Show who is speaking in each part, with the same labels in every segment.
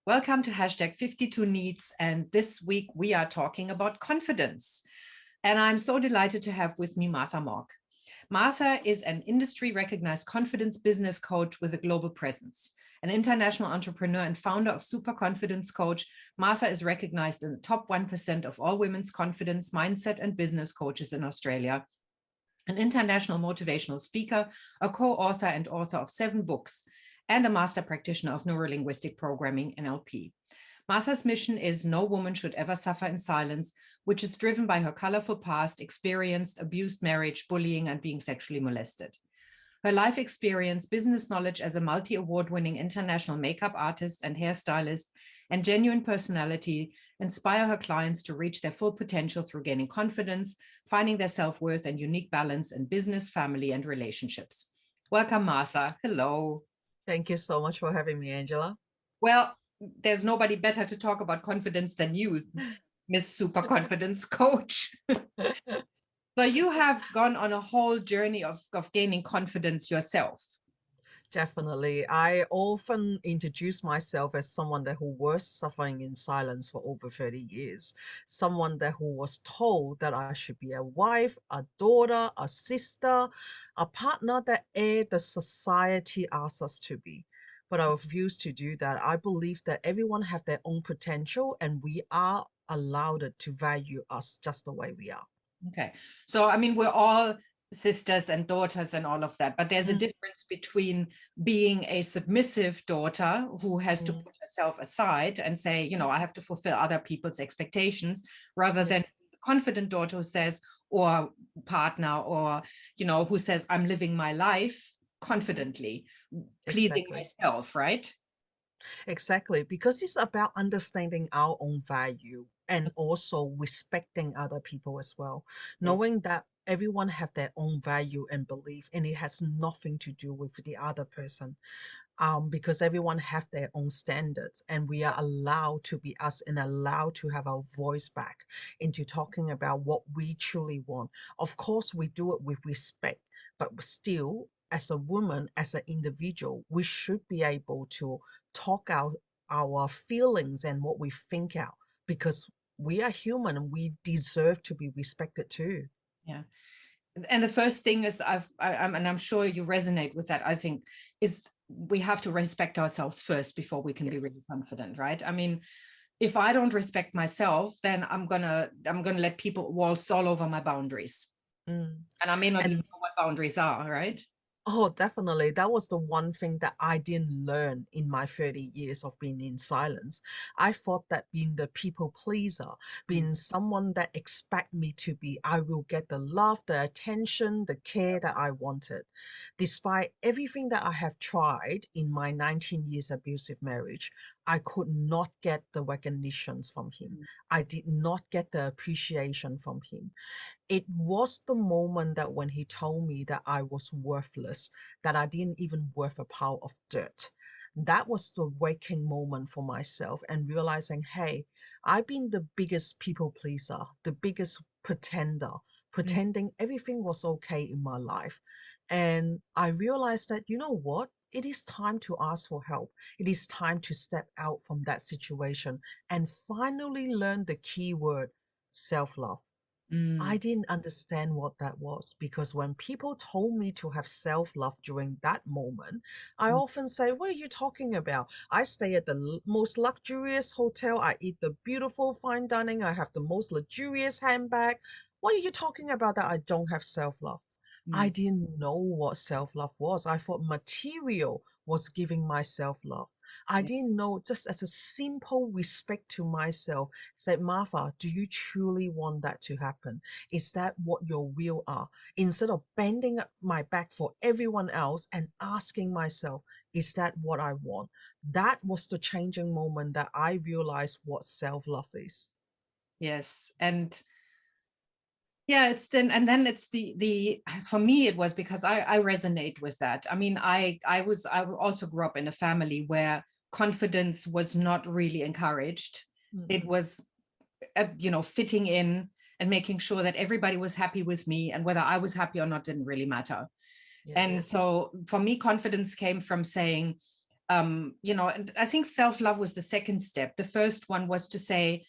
Speaker 1: Welcome to hashtag 52 Needs. And this week we are talking about confidence. And I'm so delighted to have with me Martha Mok. Martha is an industry recognized confidence business coach with a global presence. An international entrepreneur and founder of Super Confidence Coach, Martha is recognized in the top 1% of all women's confidence, mindset, and business coaches in Australia. An international motivational speaker, a co-author and author of 7 books, and a master practitioner of Neuro-Linguistic programming, NLP. Martha's mission is no woman should ever suffer in silence, which is driven by her colorful past, experienced abused marriage, bullying, and being sexually molested. Her life experience, business knowledge as a multi-award-winning international makeup artist and hairstylist, and genuine personality inspire her clients to reach their full potential through gaining confidence, finding their self-worth and unique balance in business, family, and relationships. Welcome, Martha. Hello.
Speaker 2: Thank you so much for having me, Angela.
Speaker 1: Well, there's nobody better to talk about confidence than you, Miss Super Confidence Coach. So you have gone on a whole journey of gaining confidence yourself.
Speaker 2: Definitely. I often introduce myself as someone who was suffering in silence for over 30 years. Someone who was told that I should be a wife, a daughter, a sister, a partner that the society asks us to be. But I refuse to do that. I believe that everyone have their own potential and we are allowed to value us just the way we are.
Speaker 1: Okay. So, I mean, we're all sisters and daughters and all of that, but there's a
Speaker 2: Mm,
Speaker 1: difference between being a submissive daughter who has to
Speaker 2: mm,
Speaker 1: put herself aside and say, you know, I have to fulfill other people's expectations, rather
Speaker 2: yeah,
Speaker 1: than a confident daughter who says, or partner, or, you know, who says, I'm living my life confidently, pleasing
Speaker 2: exactly.
Speaker 1: myself, right?
Speaker 2: Exactly, because it's about understanding our own value and also respecting other people as well.
Speaker 1: Yes.
Speaker 2: Knowing that everyone have their own value and belief and it has nothing to do with the other person. Because everyone have their own standards and we are allowed to be us and allowed to have our voice back into talking about what we truly want. Of course, we do it with respect, but still, as a woman, as an individual, we should be able to talk out our feelings and what we think out because we are human and we deserve to be respected too.
Speaker 1: Yeah. And the first thing is and I'm sure you resonate with that, I think, is we have to respect ourselves first before we can be really
Speaker 2: Yes.
Speaker 1: confident, right? I mean, if I don't respect myself, then I'm gonna let people waltz all over my boundaries.
Speaker 2: Mm.
Speaker 1: And I may not even
Speaker 2: And
Speaker 1: know what boundaries are, right?
Speaker 2: oh, definitely. That was the one thing that I didn't learn in my 30 years of being in silence. I thought that being the people pleaser,
Speaker 1: Mm.
Speaker 2: being someone that expect me to be, I will get the love, the attention, the care that I wanted. Despite everything that I have tried in my 19 years abusive marriage, I could not get the recognitions from him. I did not get the appreciation from him. It was the moment that when he told me that I was worthless, that I didn't even worth a pile of dirt. That was the waking moment for myself and realizing, hey, I've been the biggest people pleaser, the biggest pretender,
Speaker 1: Mm.
Speaker 2: pretending everything was okay in my life. And I realized that, you know what? It is time to ask for help. It is time to step out from that situation and finally learn the key word, self-love. I
Speaker 1: Mm.
Speaker 2: didn't understand what that was because when people told me to have self love during that moment, I
Speaker 1: Mm.
Speaker 2: often say, what are you talking about? I stay at the most luxurious hotel. I eat the beautiful fine dining. I have the most luxurious handbag. What are you talking about that I don't have self love? I
Speaker 1: Mm.
Speaker 2: didn't know what self love was. I thought material was giving myself love. I
Speaker 1: Yeah.
Speaker 2: didn't know, just as a simple respect to myself, said, Martha, do you truly want that to happen? Is that what your will are? Instead of bending up my back for everyone else and asking myself, is that what I want? That was the changing moment that I realized what self-love is.
Speaker 1: Yes. And yeah, it's then and then it's the for me it was because I resonate with that. I mean, I also grew up in a family where confidence was not really encouraged. It
Speaker 2: Mm-mm.
Speaker 1: was you know, fitting in and making sure that everybody was happy with me, and whether I was happy or not didn't really matter. And
Speaker 2: Yes.
Speaker 1: so for me, confidence came from saying, And I think self-love was the second step. The first one was to say,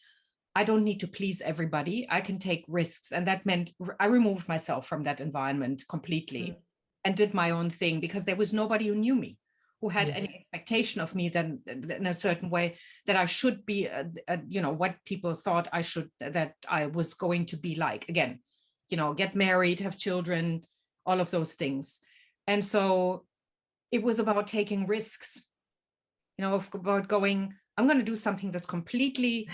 Speaker 1: I don't need to please everybody. I can take risks. And that meant I removed myself from that environment
Speaker 2: Mm.
Speaker 1: completely and did my own thing, because there was nobody who knew me, who had
Speaker 2: Yeah.
Speaker 1: any expectation of me then in a certain way, that I should be, what people thought that I was going to be like. Again, get married, have children, all of those things. And so it was about taking risks, about going, I'm going to do something that's completely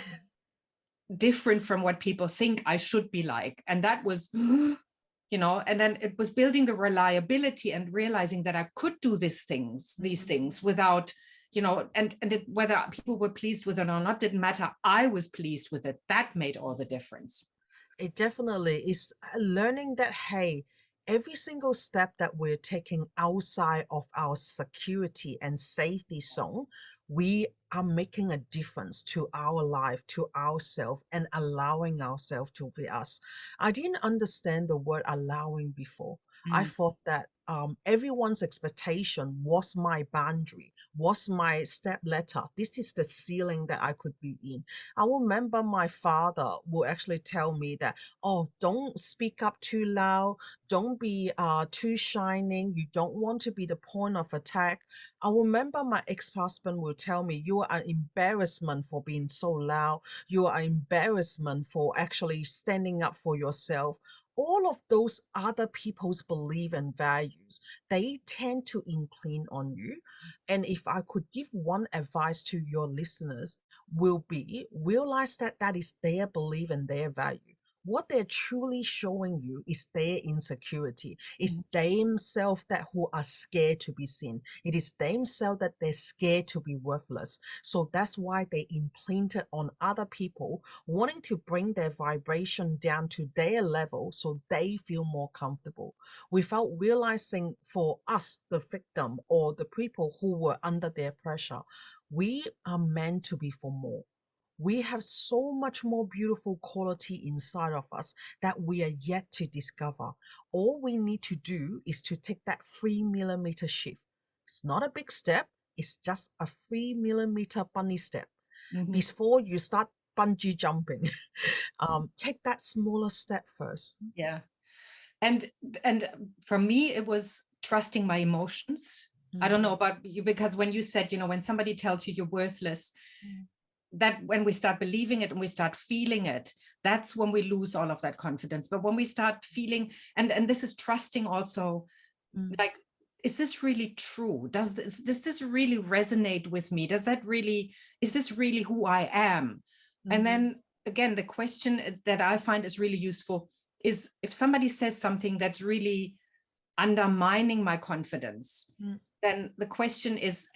Speaker 1: different from what people think I should be like. And that was, and then it was building the reliability and realizing that I could do these things without, whether people were pleased with it or not didn't matter. I was pleased with it. That made all the difference.
Speaker 2: It definitely is learning that, hey, every single step that we're taking outside of our security and safety zone, we are making a difference to our life, to ourselves, and allowing ourselves to be us. I didn't understand the word allowing before. I
Speaker 1: Mm.
Speaker 2: thought that everyone's expectation was my boundary, was my step letter. This is the ceiling that I could be in. I remember my father will actually tell me that, oh, don't speak up too loud, don't be too shining, you don't want to be the point of attack. I remember my ex-husband will tell me, you are an embarrassment for being so loud, you are an embarrassment for actually standing up for yourself. All of those other people's belief and values, they tend to imprint on you. And if I could give one advice to your listeners, will be realize that that is their belief and their value. What they're truly showing you is their insecurity. It's themselves that who are scared to be seen. It is themselves that they're scared to be worthless. So that's why they implanted on other people, wanting to bring their vibration down to their level so they feel more comfortable, without realizing for us, the victim or the people who were under their pressure, we are meant to be for more. We have so much more beautiful quality inside of us that we are yet to discover. All we need to do is to take that 3 millimeter shift. It's not a big step, it's just a 3 millimeter bunny step.
Speaker 1: Mhm.
Speaker 2: Before you start bungee jumping, take that smaller step first.
Speaker 1: Yeah. And and for me, it was trusting my emotions. I
Speaker 2: Mm,
Speaker 1: don't know about you, because when you said, when somebody tells you you're worthless,
Speaker 2: mm,
Speaker 1: that when we start believing it and we start feeling it, that's when we lose all of that confidence. But when we start feeling, and this is trusting also,
Speaker 2: mm,
Speaker 1: like, is this really true? Does this really resonate with me? Is this really who I am? And
Speaker 2: mhm,
Speaker 1: then again, the question that I find is really useful is, if somebody says something that's really undermining my confidence,
Speaker 2: mm,
Speaker 1: then the question is,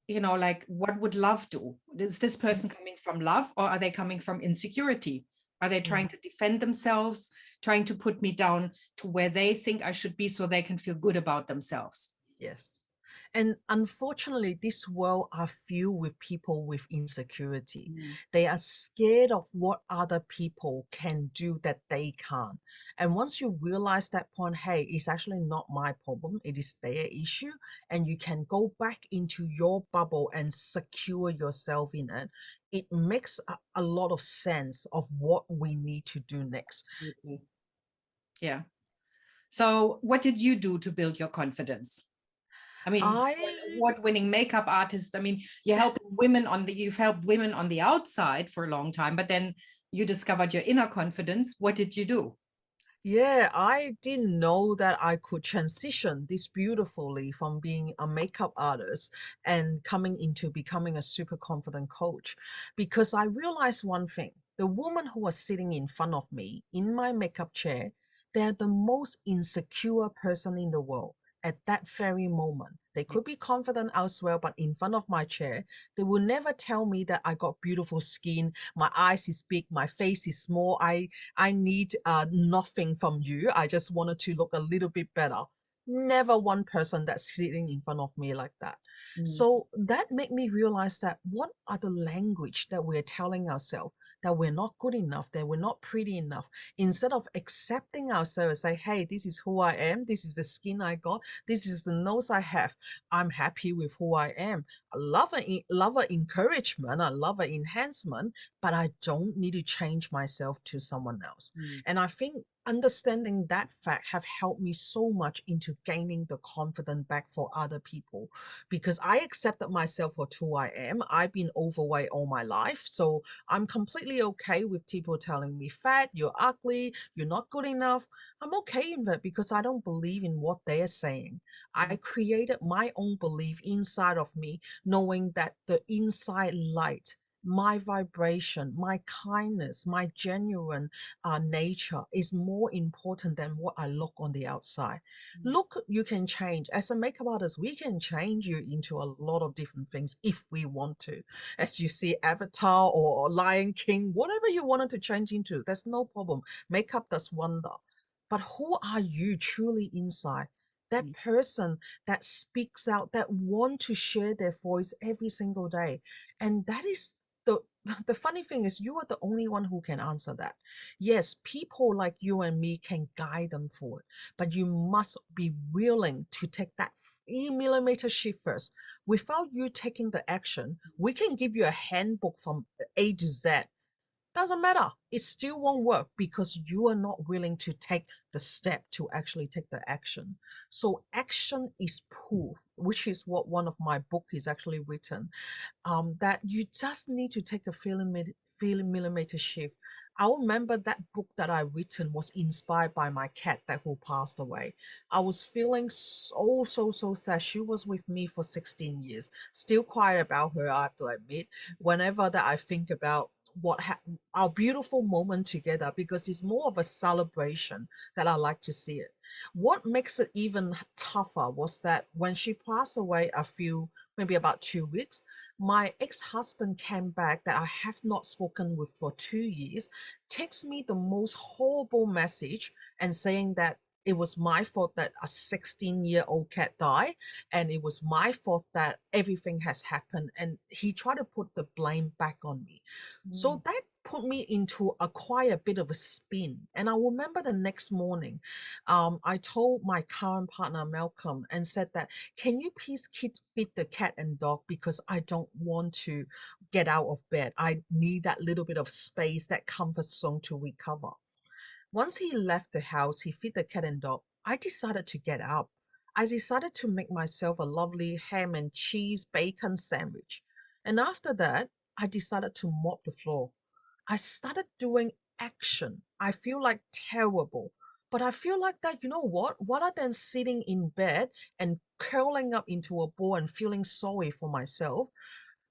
Speaker 1: like, what would love do? Is this
Speaker 2: mm,
Speaker 1: person coming from love, or are they coming from insecurity? Are they
Speaker 2: yeah.
Speaker 1: trying to defend themselves, trying to put me down to where they think I should be so they can feel good about themselves?
Speaker 2: Yes. And unfortunately, this world are filled with people with insecurity.
Speaker 1: Mm.
Speaker 2: They are scared of what other people can do that they can't. And once you realize that point, hey, it's actually not my problem, it is their issue, and you can go back into your bubble and secure yourself in it, it makes a lot of sense of what we need to do next.
Speaker 1: Absolutely. Yeah. So what did you do to build your confidence? I mean,
Speaker 2: I
Speaker 1: award-winning makeup artist. I mean, you've helped women on the outside for a long time, but then you discovered your inner confidence. What did you do?
Speaker 2: Yeah, I didn't know that I could transition this beautifully from being a makeup artist and coming into becoming a super confident coach, because I realized one thing. The woman who was sitting in front of me in my makeup chair, they're the most insecure person in the world at that very moment. They could be confident elsewhere, but in front of my chair, they will never tell me that I got beautiful skin, my eyes is big, my face is small, I need nothing from you. I just wanted to look a little bit better. Never one person that's sitting in front of me like that.
Speaker 1: Mm.
Speaker 2: So that made me realize that what are the language that we're telling ourselves? that we're not good enough, that we're not pretty enough. Instead of accepting ourselves, say, hey, this is who I am, this is the skin I got, this is the nose I have. I'm happy with who I am. I love an encouragement, I love an enhancement, but I don't need to change myself to someone else.
Speaker 1: Mm.
Speaker 2: And I think understanding that fact have helped me so much into gaining the confidence back for other people, because I accepted myself for who I am. I've been overweight all my life, so I'm completely okay with people telling me fat, you're ugly, you're not good enough. I'm okay in that because I don't believe in what they're saying. I created my own belief inside of me, knowing that the inside light, my vibration, my kindness, my genuine nature is more important than what I look on the outside.
Speaker 1: Mm.
Speaker 2: Look, you can change. As a makeup artist, we can change you into a lot of different things if we want to. As you see, Avatar or Lion King, whatever you wanted to change into, there's no problem. Makeup does wonder. But who are you truly inside? That
Speaker 1: Mm.
Speaker 2: person that speaks out, that want to share their voice every single day. And that is the the funny thing is you are the only one who can answer that. Yes, people like you and me can guide them forward, but you must be willing to take that 3 millimeter shift first. Without you taking the action, we can give you a handbook from A to Z. Doesn't matter. It still won't work because you are not willing to take the step to actually take the action. So action is proof, which is what one of my book is actually written, that you just need to take a feeling millimeter shift. I remember that book that I written was inspired by my cat that who passed away. I was feeling so sad. She was with me for 16 years. Still quiet about her, I have to admit. Whenever that I think about our beautiful moment together, because it's more of a celebration that I like to see it. What makes it even tougher was that when she passed away maybe about 2 weeks, my ex-husband came back that I have not spoken with for 2 years, texts me the most horrible message and saying that it was my fault that a 16-year-old cat died, and it was my fault that everything has happened. And he tried to put the blame back on me.
Speaker 1: Mm.
Speaker 2: So that put me into quite a bit of a spin. And I remember the next morning, I told my current partner, Malcolm, and said that, can you please feed the cat and dog because I don't want to get out of bed. I need that little bit of space, that comfort zone to recover. Once he left the house, he fed the cat and dog. I decided to get up. I decided to make myself a lovely ham and cheese bacon sandwich. And after that, I decided to mop the floor. I started doing action. I feel like terrible. But I feel like that, you know what? Rather than sitting in bed and curling up into a ball and feeling sorry for myself,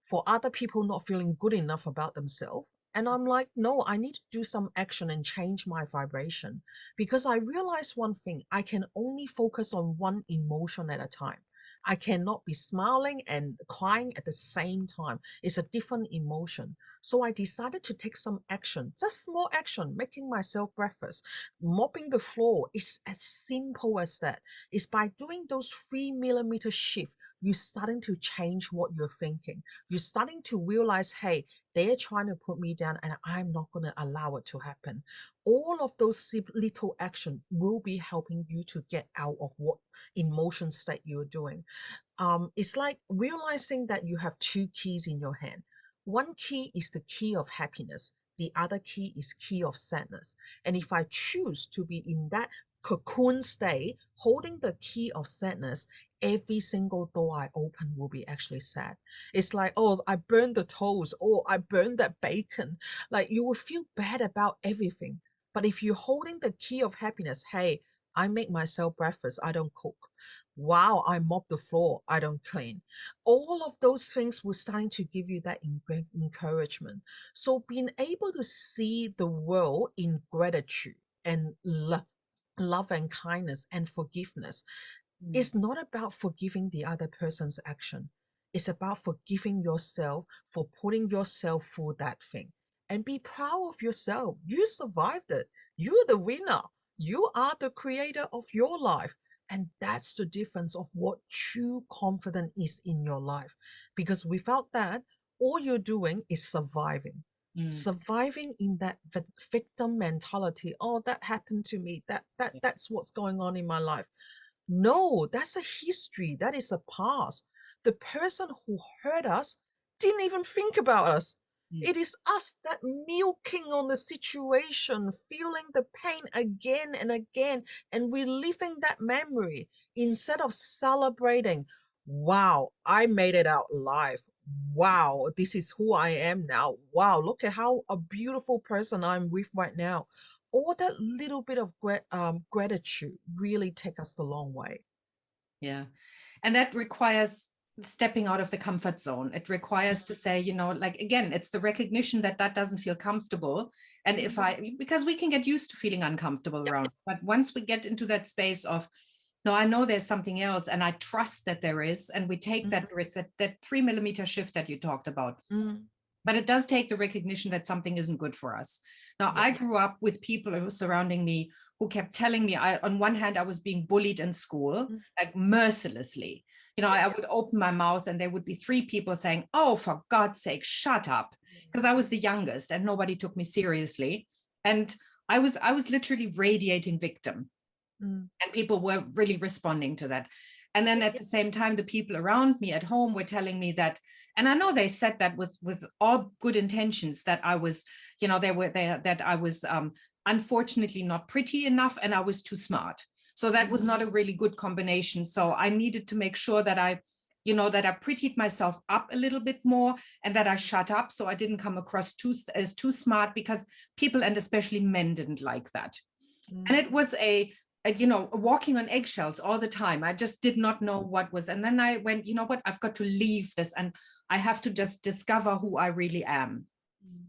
Speaker 2: for other people not feeling good enough about themselves. And I'm like, no, I need to do some action and change my vibration, because I realized one thing: I can only focus on one emotion at a time. I cannot be smiling and crying at the same time. It's a different emotion. So I decided to take some action, just small action, making myself breakfast, mopping the floor. It's as simple as that. It's by doing those 3 millimeter shift, you're starting to change what you're thinking. You're starting to realize, hey, they're trying to put me down and I'm not going to allow it to happen. All of those little action will be helping you to get out of what emotion state you're doing. It's like realizing that you have two keys in your hand. One key is the key of happiness. The other key is key of sadness. And if I choose to be in that cocoon state, holding the key of sadness, every single door I open will be actually sad. It's like, oh, I burned the toast, or I burned that bacon. Like you will feel bad about everything. But if you're holding the key of happiness, hey, I make myself breakfast, I don't cook. Wow, I mop the floor, I don't clean. All of those things were starting to give you that encouragement. So being able to see the world in gratitude and love and kindness and forgiveness,
Speaker 1: Mm.
Speaker 2: it's not about forgiving the other person's action. It's about forgiving yourself for putting yourself through that thing. And be proud of yourself. You survived it. You're the winner. You are the creator of your life. And that's the difference of what true confidence is in your life. Because without that, all you're doing is surviving.
Speaker 1: Mm.
Speaker 2: surviving in that victim mentality. Oh, that happened to me. That's what's going on in my life. No, that's a history. That is a past. The person who hurt us didn't even think about us.
Speaker 1: Mm.
Speaker 2: It is us that milking on the situation, feeling the pain again and again, and reliving that memory instead of celebrating. Wow, I made it out alive. Wow, this is who I am now. Wow, look at how a beautiful person I'm with right now. All that little bit of gratitude really take us a long way.
Speaker 1: Yeah. And that requires stepping out of the comfort zone. It requires to say, like, again, it's the recognition that that doesn't feel comfortable. And because we can get used to feeling uncomfortable
Speaker 2: Yep.
Speaker 1: around, but once we get into that space of, no, I know there's something else and I trust that there is, and we take
Speaker 2: Mm,
Speaker 1: that risk, that 3 millimeter shift that you talked about.
Speaker 2: mm,
Speaker 1: But it does take the recognition that something isn't good for us. Now,
Speaker 2: yep.
Speaker 1: I grew up with people who were surrounding me who kept telling me, on one hand, I was being bullied in school,
Speaker 2: Mm,
Speaker 1: like mercilessly.
Speaker 2: yep.
Speaker 1: I would open my mouth and there would be three people saying, oh, for God's sake, shut up. Because I was the youngest and nobody took me seriously. And I was literally radiating victim,
Speaker 2: Mm,
Speaker 1: and people were really responding to that. And then at the same time, the people around me at home were telling me that, and I know they said that with all good intentions, that I was, they were there, that I was unfortunately not pretty enough and I was too smart. So that was
Speaker 2: mm,
Speaker 1: not a really good combination. So I needed to make sure that that I prettied myself up a little bit more and that I shut up so I didn't come across as too smart, because people, and especially men, didn't like that. And
Speaker 2: mm.
Speaker 1: it was walking on eggshells all the time. I just did not know what was. And then I went, you know what, I've got to leave this and I have to just discover who I really am.
Speaker 2: Mm.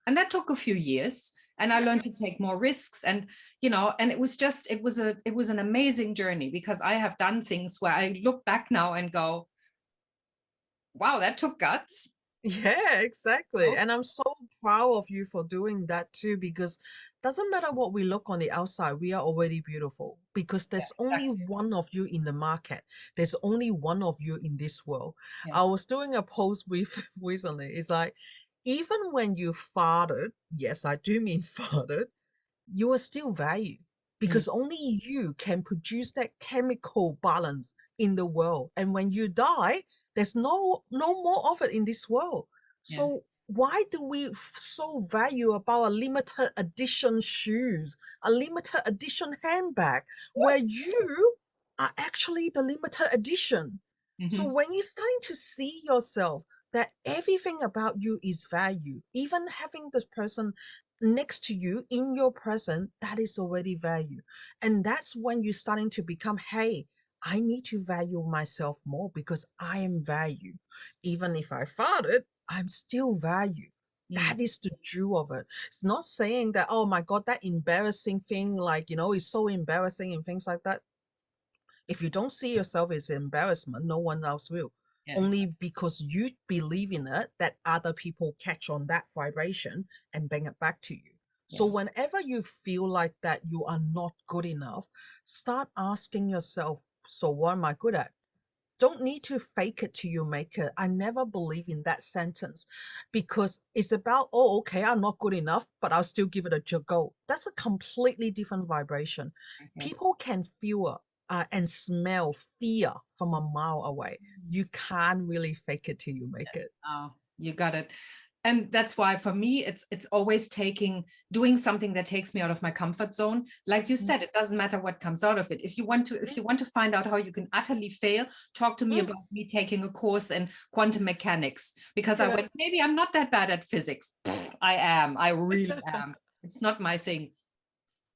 Speaker 1: And that took a few years. And I
Speaker 2: Yep.
Speaker 1: learned to take more risks. And, and it was an amazing journey, because I have done things where I look back now and go, wow, that took guts.
Speaker 2: Yeah, exactly.
Speaker 1: Oh,
Speaker 2: And I'm so proud of you for doing that too, because doesn't matter what we look on the outside, we are already beautiful because
Speaker 1: yeah,
Speaker 2: there's only
Speaker 1: exactly.
Speaker 2: one of you in the market. There's only one of you in this world.
Speaker 1: Yeah.
Speaker 2: I was doing a post with recently. It's like, even when you farted, yes, I do mean farted, you are still valued
Speaker 1: Mm,
Speaker 2: because only you can produce that chemical balance in the world. And when you die, there's no more of it in this world.
Speaker 1: yeah.
Speaker 2: So why do we so value about a limited edition shoes, a limited edition handbag, where you are actually the limited edition? So
Speaker 1: Mhm.
Speaker 2: when you're starting to see yourself that everything about you is value, even having this person next to you in your present, that is already value. And that's when you're starting to become, hey, I need to value myself more because I am value. Even if I farted, I'm still value.
Speaker 1: Mm,
Speaker 2: That is the jewel of it. It's not saying that, oh my God, that embarrassing thing, like, is so embarrassing and things like that. If you don't see yourself as embarrassment, no one else will.
Speaker 1: yeah,
Speaker 2: Only
Speaker 1: exactly.
Speaker 2: because you believe in it that other people catch on that vibration and bring it back to you. So
Speaker 1: Yes.
Speaker 2: whenever you feel like that you are not good enough, start asking yourself, so what am I good at? Don't need to fake it till you make it. I never believe in that sentence because it's about, oh, okay, I'm not good enough, but I'll still give it a go. That's a completely different vibration.
Speaker 1: Okay.
Speaker 2: People can feel and smell fear from a mile away. You can't really fake it till you make it.
Speaker 1: Oh, you got it. And that's why for me, it's always doing something that takes me out of my comfort zone. Like you
Speaker 2: Mm,
Speaker 1: said, it doesn't matter what comes out of it. If
Speaker 2: mm,
Speaker 1: you want to find out how you can utterly fail, talk to me
Speaker 2: mm.
Speaker 1: about me taking a course in quantum mechanics, because I
Speaker 2: Yeah.
Speaker 1: went, maybe I'm not that bad at physics. I am. I really am. It's not my thing.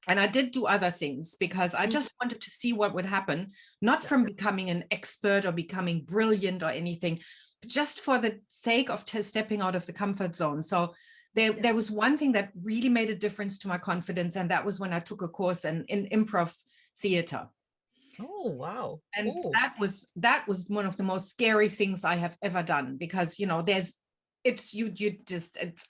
Speaker 1: And I did do other things because I
Speaker 2: Mm,
Speaker 1: just wanted to see what would happen, not
Speaker 2: yeah.
Speaker 1: from becoming an expert or becoming brilliant or anything, but just for the sake of stepping out of the comfort zone. So
Speaker 2: Yeah.
Speaker 1: there was one thing that really made a difference to my confidence, and that was when I took a course in improv theater.
Speaker 2: Oh, wow.
Speaker 1: And
Speaker 2: Cool.
Speaker 1: that was one of the most scary things I have ever done, because there's it's you just it's,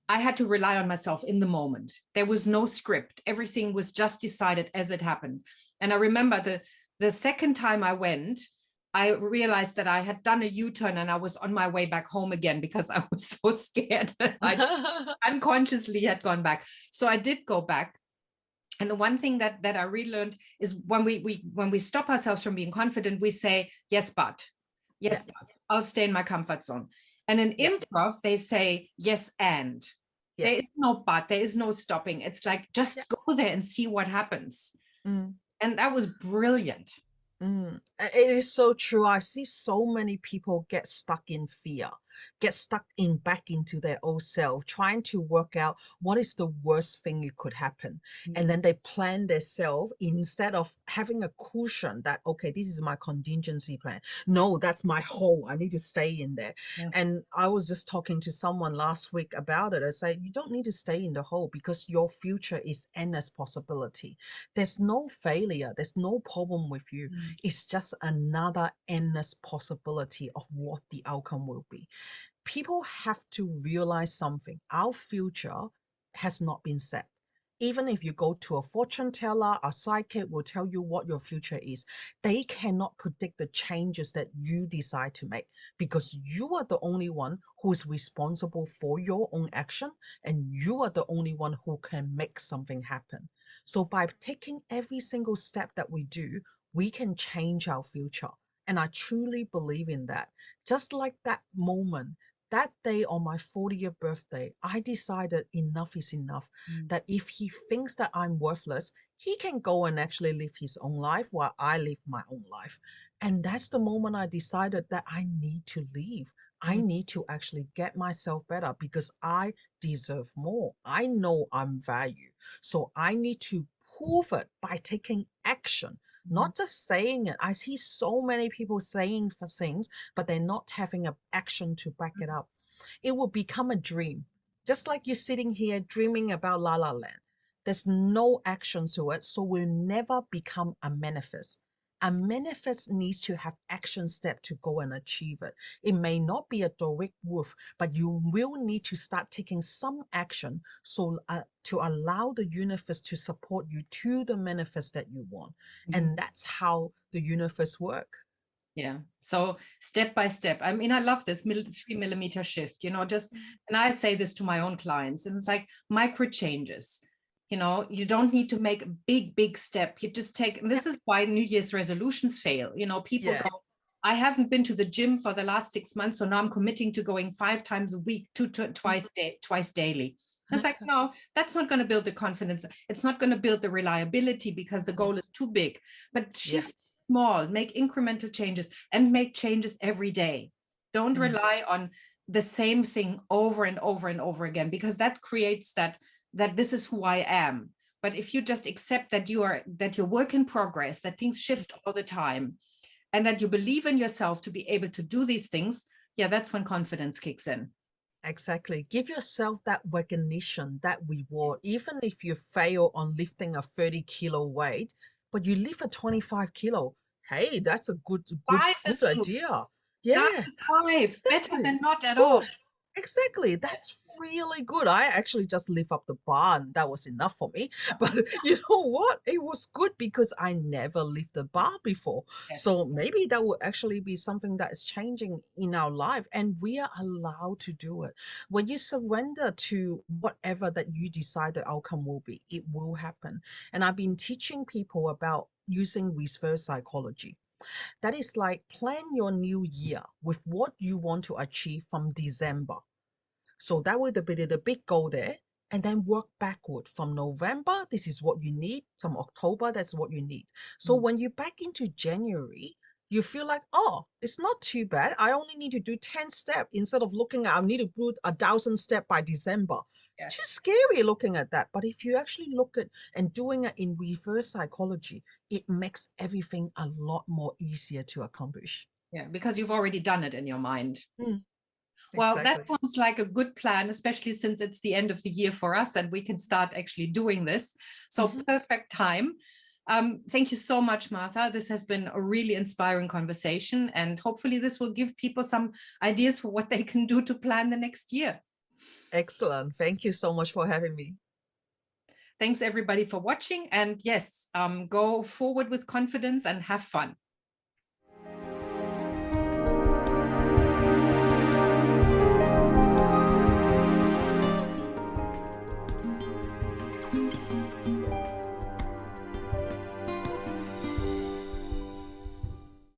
Speaker 1: I had to rely on myself in the moment. There was no script. Everything was just decided as it happened. And I remember the second time I went, I realized that I had done a U-turn and I was on my way back home again because I was so scared that I just unconsciously had gone back. So I did go back. And the one thing that I really learned is when we stop ourselves from being confident, we say, yes, but I'll stay in my comfort zone. And in improv, they say, yes, and. There is no but, there is no stopping. It's like, just go there and see what happens.
Speaker 2: Mm.
Speaker 1: And that was brilliant.
Speaker 2: It is so true. I see so many people get stuck in fear, get stuck in back into their old self, trying to work out what is the worst thing that could happen. And then they plan their self instead of having a cushion that, okay, this is my contingency plan. No, that's my hole. I need to stay in there. And I was just talking to someone last week about it. I said, you don't need to stay in the hole because your future is endless possibility. There's no failure. There's no problem with you. It's just another endless possibility of what the outcome will be. People have to realize something. Our future has not been set. Even if you go to a fortune teller, a psychic will tell you what your future is. They cannot predict the changes that you decide to make because you are the only one who is responsible for your own action and you are the only one who can make something happen. So by taking every single step that we do, we can change our future. And I truly believe in that. Just like that moment, that day on my 40th birthday, I decided enough is enough. That if he thinks that I'm worthless, he can go and actually live his own life while I live my own life. And that's the moment I decided that I need to leave. I need to actually get myself better because I deserve more. I know I'm valued. So I need to prove it by taking action, not just saying it. I see so many people saying for things, but they're not having an action to back it up. It will become a dream. Just like you're sitting here dreaming about La La Land. There's no action to it, so will never become a manifest. A manifest needs to have action step to go and achieve it. It may not be a direct woof, but you will need to start taking some action so to allow the universe to support you to the manifest that you want. And that's how the universe works.
Speaker 1: Yeah. So step by step. I mean, I love this 3 millimeter shift, just, and I say this to my own clients, and it's like micro changes. You don't need to make a big step. You just take, and this is why New Year's resolutions fail. People go, I haven't been to the gym for the last 6 months, so now I'm committing to going 5 times a week, twice daily. It's like, no, that's not going to build the confidence. It's not going to build the reliability because the goal is too big. But shift small, make incremental changes and make changes every day. Don't rely on the same thing over and over and over again, because that creates that this is who I am. But if you just accept that you're work in progress, that things shift all the time, and that you believe in yourself to be able to do these things, that's when confidence kicks in.
Speaker 2: Exactly. Give yourself that recognition, that reward. Even if you fail on lifting a 30-kilo weight, but you lift a 25 kilo, hey, that's a good
Speaker 1: Five is good.
Speaker 2: idea.
Speaker 1: That
Speaker 2: Yeah,
Speaker 1: is five. Better
Speaker 2: exactly.
Speaker 1: than not at all.
Speaker 2: Exactly. That's really good. I actually just lift up the bar and that was enough for me. But you know what? It was good because I never lifted the bar before.
Speaker 1: Yes.
Speaker 2: So maybe that would actually be something that is changing in our life and we are allowed to do it. When you surrender to whatever that you decide the outcome will be, it will happen. And I've been teaching people about using reverse psychology. That is like plan your new year with what you want to achieve from December. So that would be the big goal there. And then work backward from November. This is what you need. From October, that's what you need. So when you back into January, you feel like, oh, it's not too bad. I only need to do 10 steps instead of looking at, I need to do 1,000 steps by December. It's too scary looking at that. But if you actually look at and doing it in reverse psychology, it makes everything a lot more easier to accomplish.
Speaker 1: Yeah, because you've already done it in your mind. Well,
Speaker 2: Exactly.
Speaker 1: that sounds like a good plan, especially since it's the end of the year for us and we can start actually doing this. So perfect time. Thank you so much, Martha. This has been a really inspiring conversation, and hopefully this will give people some ideas for what they can do to plan the next year.
Speaker 2: Excellent. Thank you so much for having me.
Speaker 1: Thanks everybody for watching, and yes, go forward with confidence and have fun.